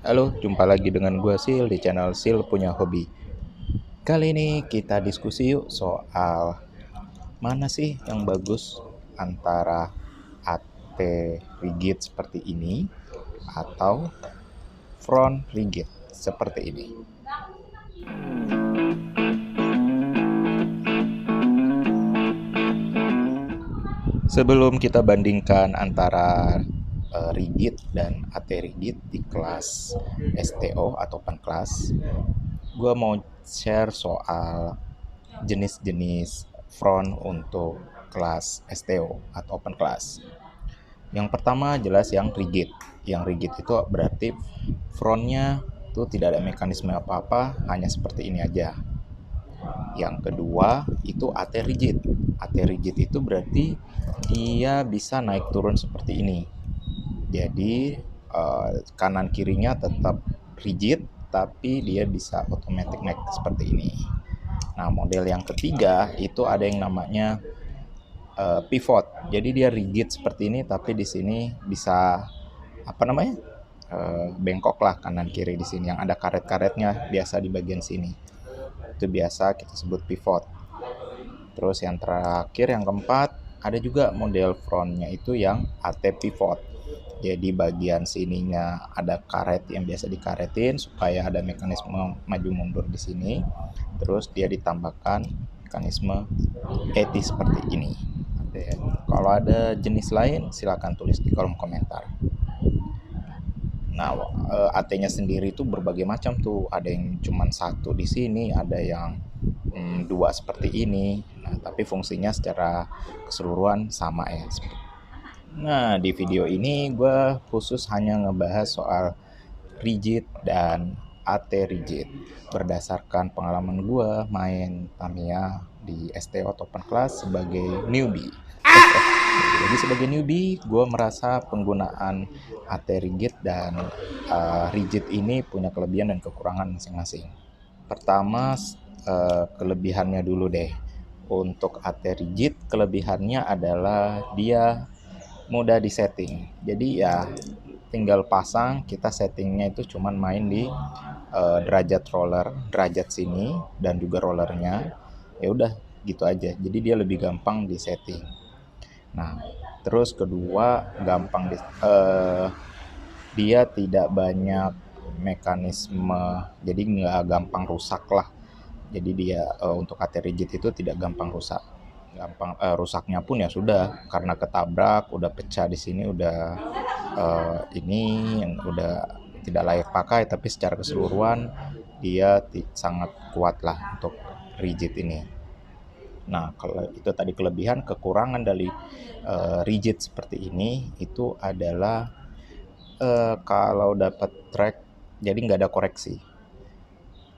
Halo, jumpa lagi dengan gue Sil di channel Sil Punya Hobi. Kali ini kita diskusi yuk soal mana sih yang bagus antara AT rigid seperti ini atau front rigid seperti ini. Sebelum kita bandingkan antara rigid dan AT rigid di kelas STO atau open class, gue mau share soal jenis-jenis front untuk kelas STO atau open class. Yang pertama jelas yang rigid. Yang rigid itu berarti frontnya itu tidak ada mekanisme apa-apa, hanya seperti ini aja. Yang kedua itu AT rigid. AT rigid itu berarti dia bisa naik turun seperti ini. Jadi kanan kirinya tetap rigid, tapi dia bisa automatic naik seperti ini. Nah, model yang ketiga itu ada yang namanya pivot. Jadi dia rigid seperti ini, tapi di sini bisa apa namanya? Bengkok lah kanan kiri di sini yang ada karet-karetnya biasa di bagian sini. Itu biasa kita sebut pivot. Terus yang terakhir yang keempat ada juga model frontnya itu yang AT pivot. Jadi bagian sininya ada karet yang biasa dikaretin supaya ada mekanisme maju mundur di sini. Terus dia ditambahkan mekanisme ET seperti ini. Kalau ada jenis lain silakan tulis di kolom komentar. Nah, AT-nya sendiri itu berbagai macam tuh. Ada yang cuma satu di sini, ada yang dua seperti ini. Nah, tapi fungsinya secara keseluruhan sama ya. Nah, di video ini gue khusus hanya ngebahas soal rigid dan AT rigid berdasarkan pengalaman gue main Tamiya di STO Open Class sebagai newbie. Jadi sebagai newbie, gue merasa penggunaan AT rigid dan rigid ini punya kelebihan dan kekurangan masing-masing. Pertama, kelebihannya dulu deh. Untuk AT rigid, kelebihannya adalah dia mudah disetting. Jadi ya tinggal pasang, kita settingnya itu cuman main di derajat roller, derajat sini dan juga rollernya. Ya udah gitu aja. Jadi dia lebih gampang disetting. Nah, terus kedua gampang dia tidak banyak mekanisme, jadi nggak gampang rusak lah. Jadi dia untuk AT rigid itu tidak gampang rusak. Gampang rusaknya pun ya sudah karena ketabrak, udah pecah di sini, udah ini yang udah tidak layak pakai. Tapi secara keseluruhan dia sangat kuat lah untuk rigid ini. Nah, kalau itu tadi kelebihan. Kekurangan dari rigid seperti ini itu adalah kalau dapat track jadi nggak ada koreksi.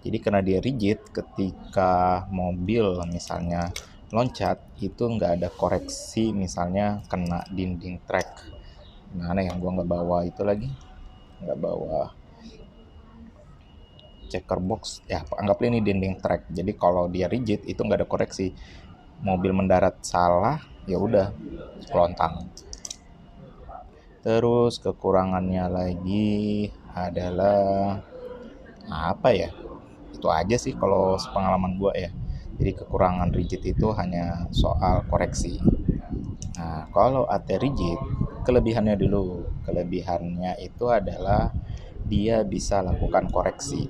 Jadi karena dia rigid, ketika mobil misalnya loncat itu nggak ada koreksi, misalnya kena dinding track. Mana yang gua nggak bawa itu lagi, nggak bawa checker box ya, anggaplah ini dinding track. Jadi kalau dia rigid itu nggak ada koreksi, mobil mendarat salah ya udah kelontang. Terus kekurangannya lagi adalah apa ya, itu aja sih kalau sepengalaman gue ya. Jadi kekurangan rigid itu hanya soal koreksi. Nah, kalau AT rigid, kelebihannya dulu. Kelebihannya itu adalah dia bisa lakukan koreksi.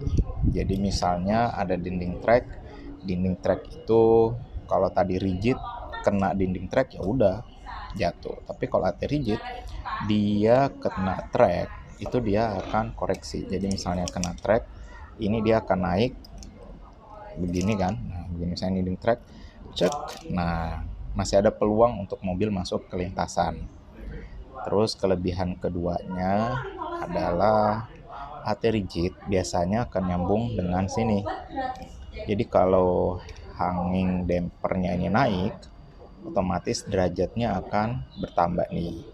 Jadi misalnya ada dinding track itu kalau tadi rigid kena dinding track ya udah jatuh. Tapi kalau AT rigid dia kena track itu dia akan koreksi. Jadi misalnya kena track, ini dia akan naik begini kan. Nah, begini misalnya dinding track, cek. Nah, masih ada peluang untuk mobil masuk ke lintasan. Terus kelebihan keduanya adalah AT rigid biasanya akan nyambung dengan sini. Jadi kalau hanging dampernya ini naik, otomatis derajatnya akan bertambah nih.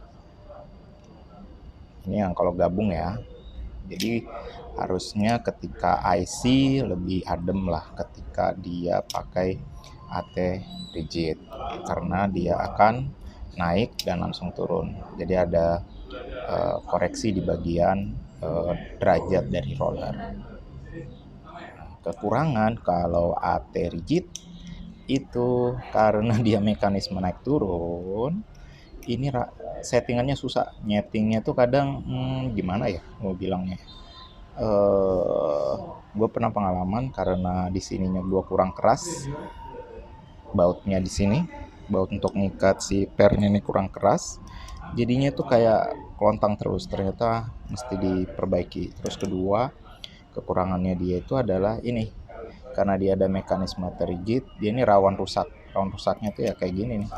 Ini yang kalau gabung ya. Jadi harusnya ketika IC lebih adem lah ketika dia pakai AT rigid, karena dia akan naik dan langsung turun. Jadi ada koreksi di bagian derajat dari roller. Kekurangan kalau AT rigid itu karena dia mekanisme naik turun, ini settingannya susah. Nyetingnya tuh kadang gimana ya mau bilangnya. Eh gue pernah pengalaman karena di sininya gue kurang keras, bautnya di sini, baut untuk ngikat si pernya ini kurang keras. Jadinya tuh kayak kelontang terus, ternyata mesti diperbaiki. Terus kedua, kekurangannya dia itu adalah ini, karena dia ada mekanisme rigid, dia ini rawan rusak. Rawan rusaknya tuh ya kayak gini nih.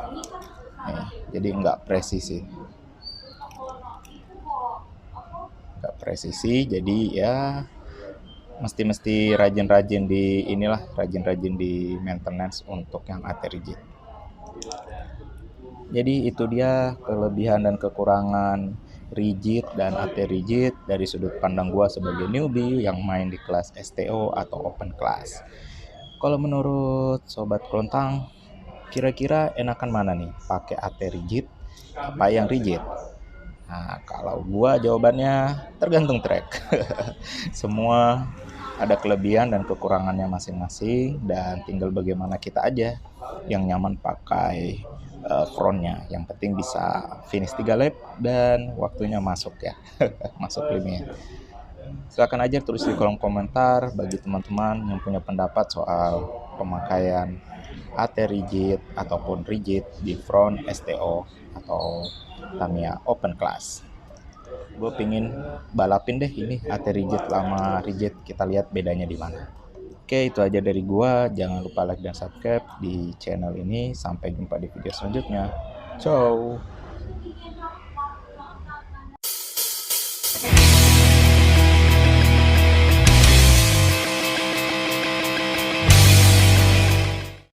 Jadi nggak presisi, jadi ya mesti rajin-rajin di inilah, rajin-rajin di maintenance untuk yang AT rigid. Jadi itu dia kelebihan dan kekurangan rigid dan AT rigid dari sudut pandang gua sebagai newbie yang main di kelas STO atau open class. Kalau menurut sobat kelontang, kira-kira enakan mana nih? Pakai AT rigid apa yang rigid? Nah, kalau gua jawabannya tergantung track. Semua ada kelebihan dan kekurangannya masing-masing, dan tinggal bagaimana kita aja yang nyaman pakai frontnya. Yang penting bisa finish 3 lap dan waktunya masuk ya. Masuk limit. Silakan aja tulis di kolom komentar bagi teman-teman yang punya pendapat soal pemakaian AT rigid ataupun rigid di front STO atau Tamiya open class. Gue pingin balapin deh ini AT rigid sama rigid, kita lihat bedanya di mana. Oke, itu aja dari gua. Jangan lupa like dan subscribe di channel ini. Sampai jumpa di video selanjutnya. Ciao.